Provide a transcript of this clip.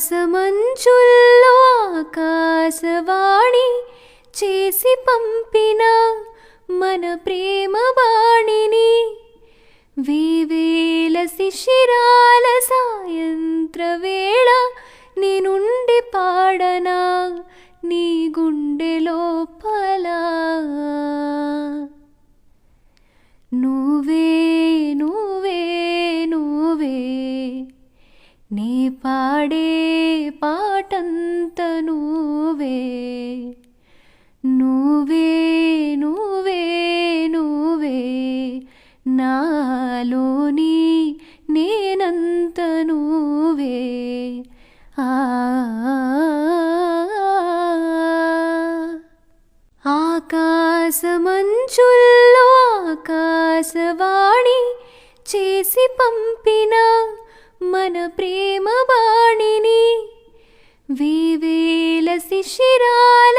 ఆకాశమంచుల్లో ఆకాశవాణి చేసి పంపిన మన ప్రేమ బాణిని వేవేల శిశిరాల సాయంత్ర వేళ నేనుండి పాడనా నీ గుండె లోపల నువ్వే నువ్వే నువ్వే నీ పాడే పాటంత నువ్వే నువ్వే నువ్వే నువ్వే నాలోని నేనంత నువ్వే ఆకాశమంచుల్లో ఆకాశవాణి చేసి పంపిన మన ప్రేమ బాణిని వేవేల శిశిరాల